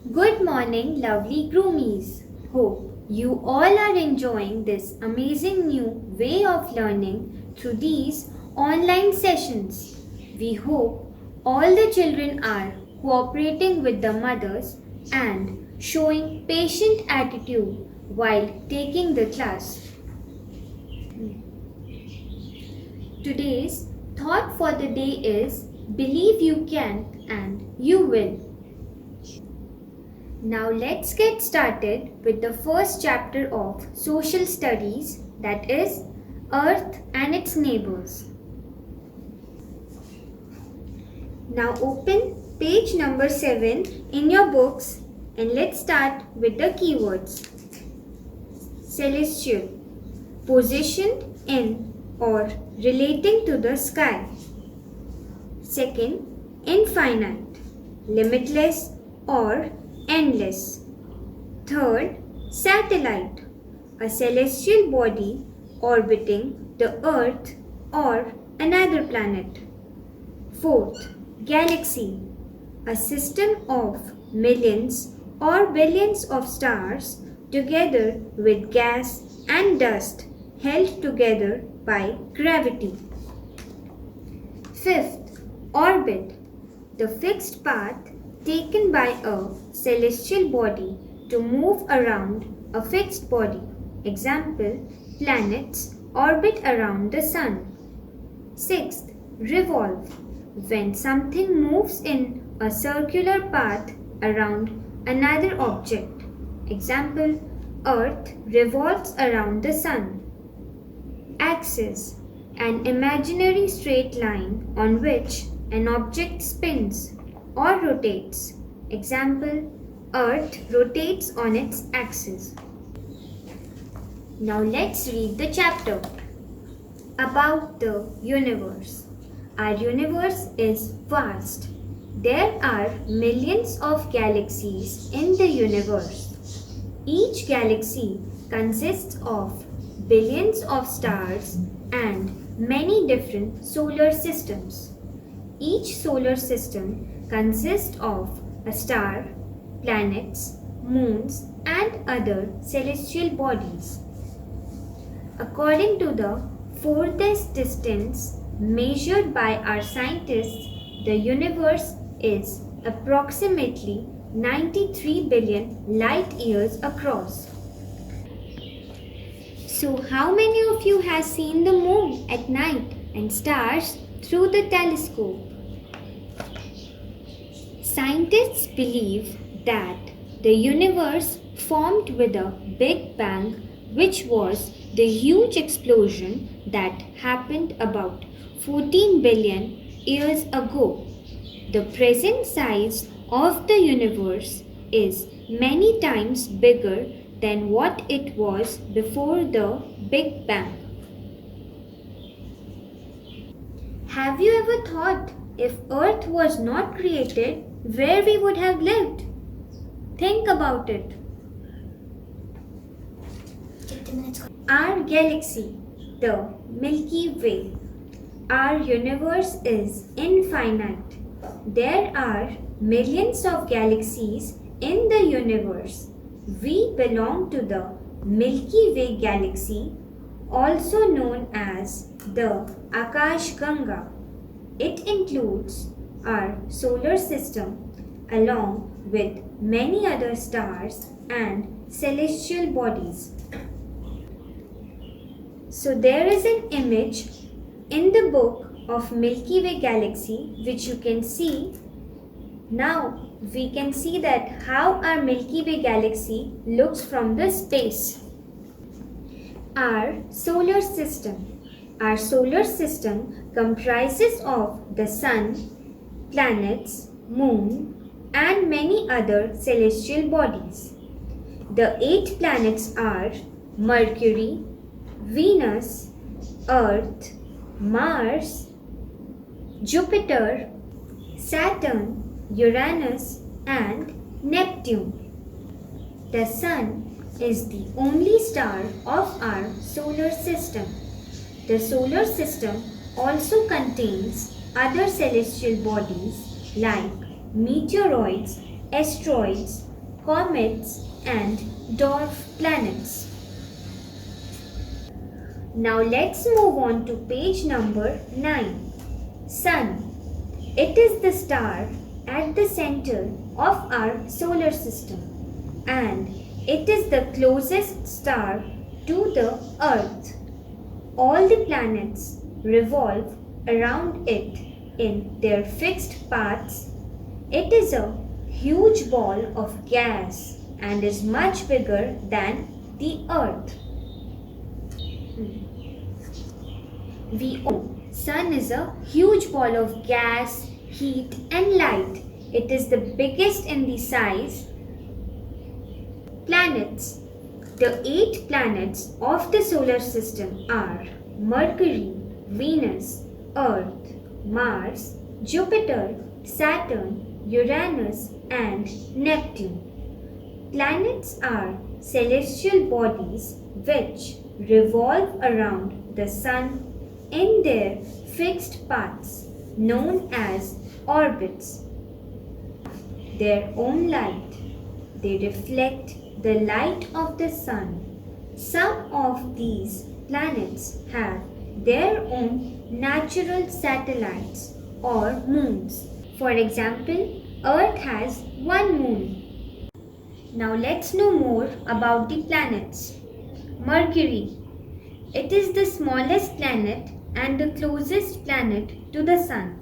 Good morning, lovely groomies. Hope you all are enjoying this amazing new way of learning through these online sessions. We hope all the children are cooperating with the mothers and showing patient attitude while taking the class. Today's thought for the day is believe you can and you will. Now let's get started with the first chapter of Social Studies, that is Earth and its Neighbours. Now open page number 7 in your books and let's start with the keywords. Celestial, positioned in or relating to the sky. Second, infinite, limitless or endless. Third, satellite, a celestial body orbiting the Earth or another planet. Fourth, galaxy, a system of millions or billions of stars together with gas and dust held together by gravity. Fifth, orbit, the fixed path taken by a celestial body to move around a fixed body. Example, planets orbit around the sun. Sixth, revolve, when something moves in a circular path around another object. Example, Earth revolves around the sun. Axis, an imaginary straight line on which an object spins or rotates. Example, Earth rotates on its axis. Now let's read the chapter about the universe. Our universe is vast. There are millions of galaxies in the universe. Each galaxy consists of billions of stars and many different solar systems. Each solar system consists of a star, planets, moons, and other celestial bodies. According to the furthest distance measured by our scientists, the universe is approximately 93 billion light years across. So, how many of you have seen the moon at night and stars through the telescope? Scientists believe that the universe formed with a Big Bang, which was the huge explosion that happened about 14 billion years ago. The present size of the universe is many times bigger than what it was before the Big Bang. Have you ever thought if Earth was not created, where we would have lived? Think about it. Our galaxy, the Milky Way. Our universe is infinite. There are millions of galaxies in the universe. We belong to the Milky Way galaxy, also known as the Akash Ganga. It includes our solar system along with many other stars and celestial bodies. So there is an image in the book of Milky Way galaxy which you can see. Now we can see that how our Milky Way galaxy looks from the space. Our solar system. Our solar system comprises of the sun, planets, moon, and many other celestial bodies. The 8 planets are Mercury, Venus, Earth, Mars, Jupiter, Saturn, Uranus, and Neptune. The Sun is the only star of our solar system. The solar system also contains other celestial bodies like meteoroids, asteroids, comets, and dwarf planets. Now let's move on to page number 9. Sun. It is the star at the center of our solar system, and it is the closest star to the Earth. All the planets revolve around it in their fixed paths. It is a huge ball of gas and is much bigger than the Earth. We know Sun is a huge ball of gas, heat and light. It is the biggest in the size. Planets. The 8 planets of the solar system are Mercury, Venus, Earth, Mars, Jupiter, Saturn, Uranus and Neptune. Planets are celestial bodies which revolve around the Sun in their fixed paths known as orbits. Their own light. They reflect the light of the Sun. Some of these planets have their own natural satellites or moons. For example, Earth has one moon. Now let's know more about the planets. Mercury. It is the smallest planet and the closest planet to the Sun.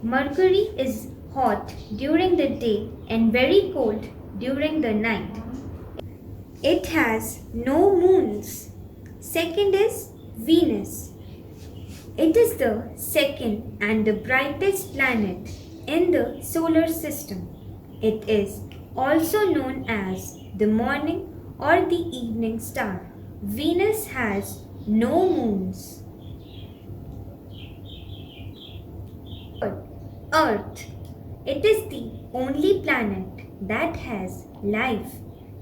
Mercury is hot during the day and very cold during the night. It has no moons. Second is Venus. It is the second and the brightest planet in the solar system. It is also known as the morning or the evening star. Venus has no moons. Earth. It is the only planet that has life.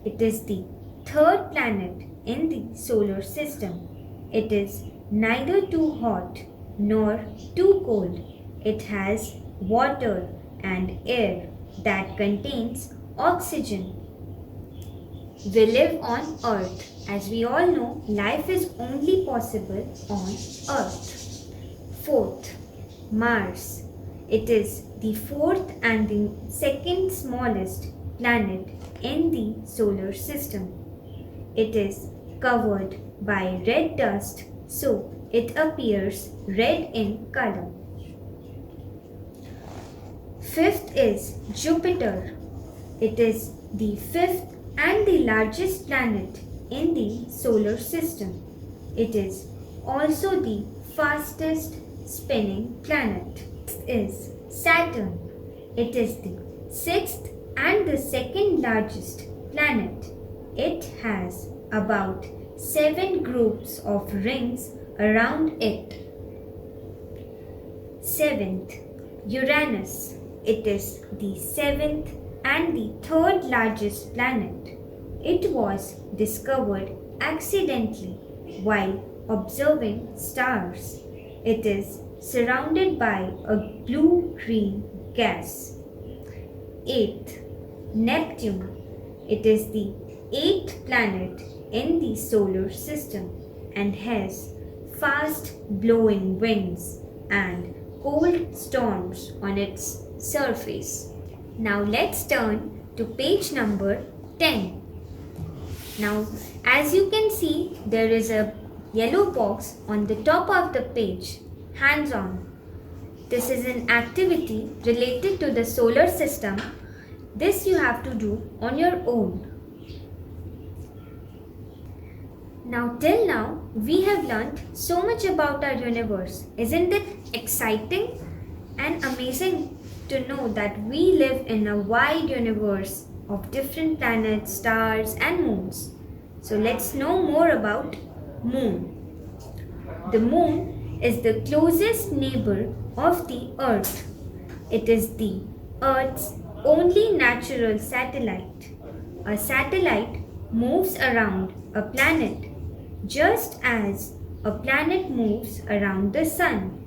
It is the third planet in the solar system. It is neither too hot nor too cold. It has water and air that contains oxygen. We live on Earth. As we all know, life is only possible on Earth. Fourth, Mars. It is the fourth and the second smallest planet in the solar system. It is covered by red dust, so it appears red in color. Fifth is Jupiter. It is the fifth and the largest planet in the solar system. It is also the fastest spinning planet. Sixth is Saturn. It is the sixth and the second largest planet. It has about 7 groups of rings around it. Seventh, Uranus. It is the seventh and the third largest planet. It was discovered accidentally while observing stars. It is surrounded by a blue-green gas. Eighth, Neptune. It is the 8th planet in the solar system and has fast blowing winds and cold storms on its surface. Now let's turn to page number 10. Now, as you can see, there is a yellow box on the top of the page, hands on. This is an activity related to the solar system. This you have to do on your own. Now, till now, we have learnt so much about our universe. Isn't it exciting and amazing to know that we live in a wide universe of different planets, stars and moons? So let's know more about Moon. The Moon is the closest neighbor of the Earth. It is the Earth's only natural satellite. A satellite moves around a planet just as a planet moves around the Sun.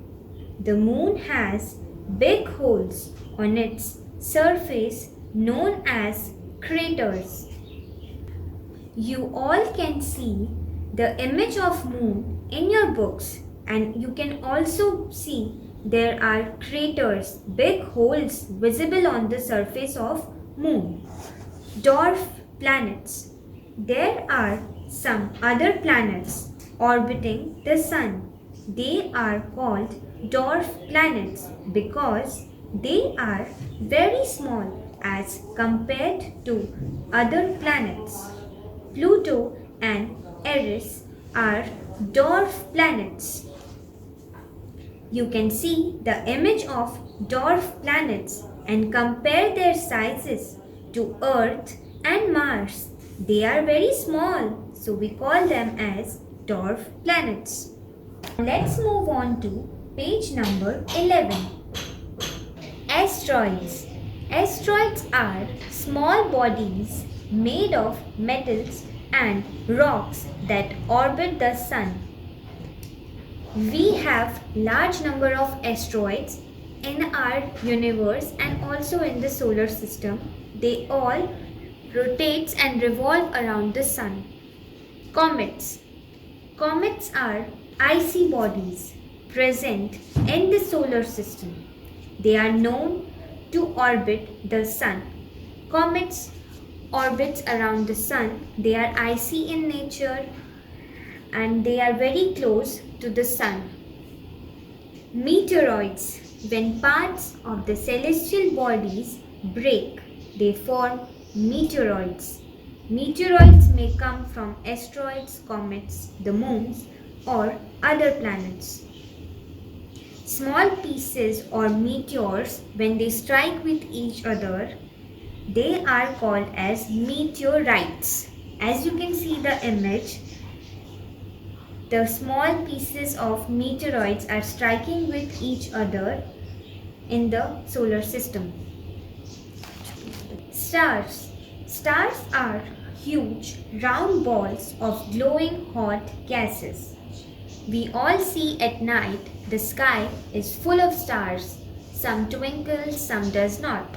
The Moon has big holes on its surface known as craters. You all can see the image of moon in your books, and you can also see there are craters, big holes visible on the surface of moon. Dwarf planets. There are some other planets orbiting the sun. They are called dwarf planets because they are very small as compared to other planets. Pluto and Eris are dwarf planets. You can see the image of dwarf planets and compare their sizes to Earth and Mars. They are very small, so we call them as dwarf planets. Let's move on to page number 11. Asteroids. Asteroids are small bodies made of metals and rocks that orbit the sun. We have large number of asteroids in our universe and also in the solar system. They all rotate and revolve around the sun. Comets. Comets are icy bodies present in the solar system. They are known to orbit the sun. Comets orbits around the sun. They are icy in nature and they are very close to the sun. Meteoroids. When parts of the celestial bodies break, they form meteoroids. Meteoroids may come from asteroids, comets, the moons, or other planets. Small pieces or meteors, when they strike with each other, they are called as meteorites. As you can see the image, the small pieces of meteoroids are striking with each other in the solar system. Stars. Stars are huge round balls of glowing hot gases. We all see at night the sky is full of stars. Some twinkle, some does not.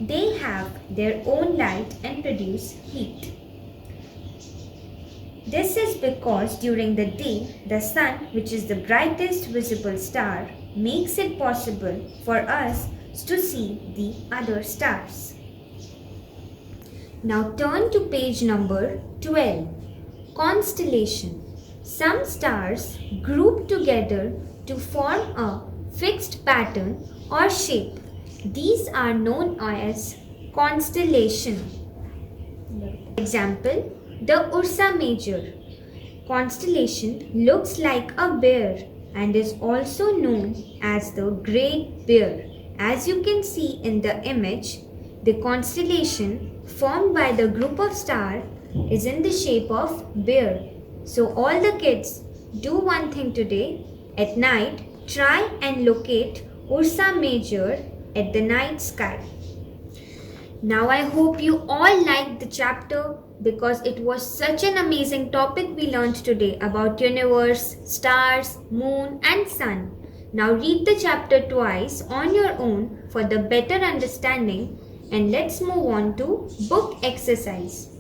They have their own light and produce heat. This is because during the day, the sun, which is the brightest visible star, makes it possible for us to see the other stars. Now turn to page number 12. Constellation. Some stars group together to form a fixed pattern or shape. These are known as constellation. Example, the Ursa Major constellation looks like a bear and is also known as the Great Bear. As you can see in the image, the constellation formed by the group of stars is in the shape of bear. So all the kids, do one thing today. At night, try and locate Ursa Major at the night sky. Now I hope you all liked the chapter because it was such an amazing topic we learned today about universe, stars, moon and sun. Now read the chapter twice on your own for the better understanding, and let's move on to book exercise.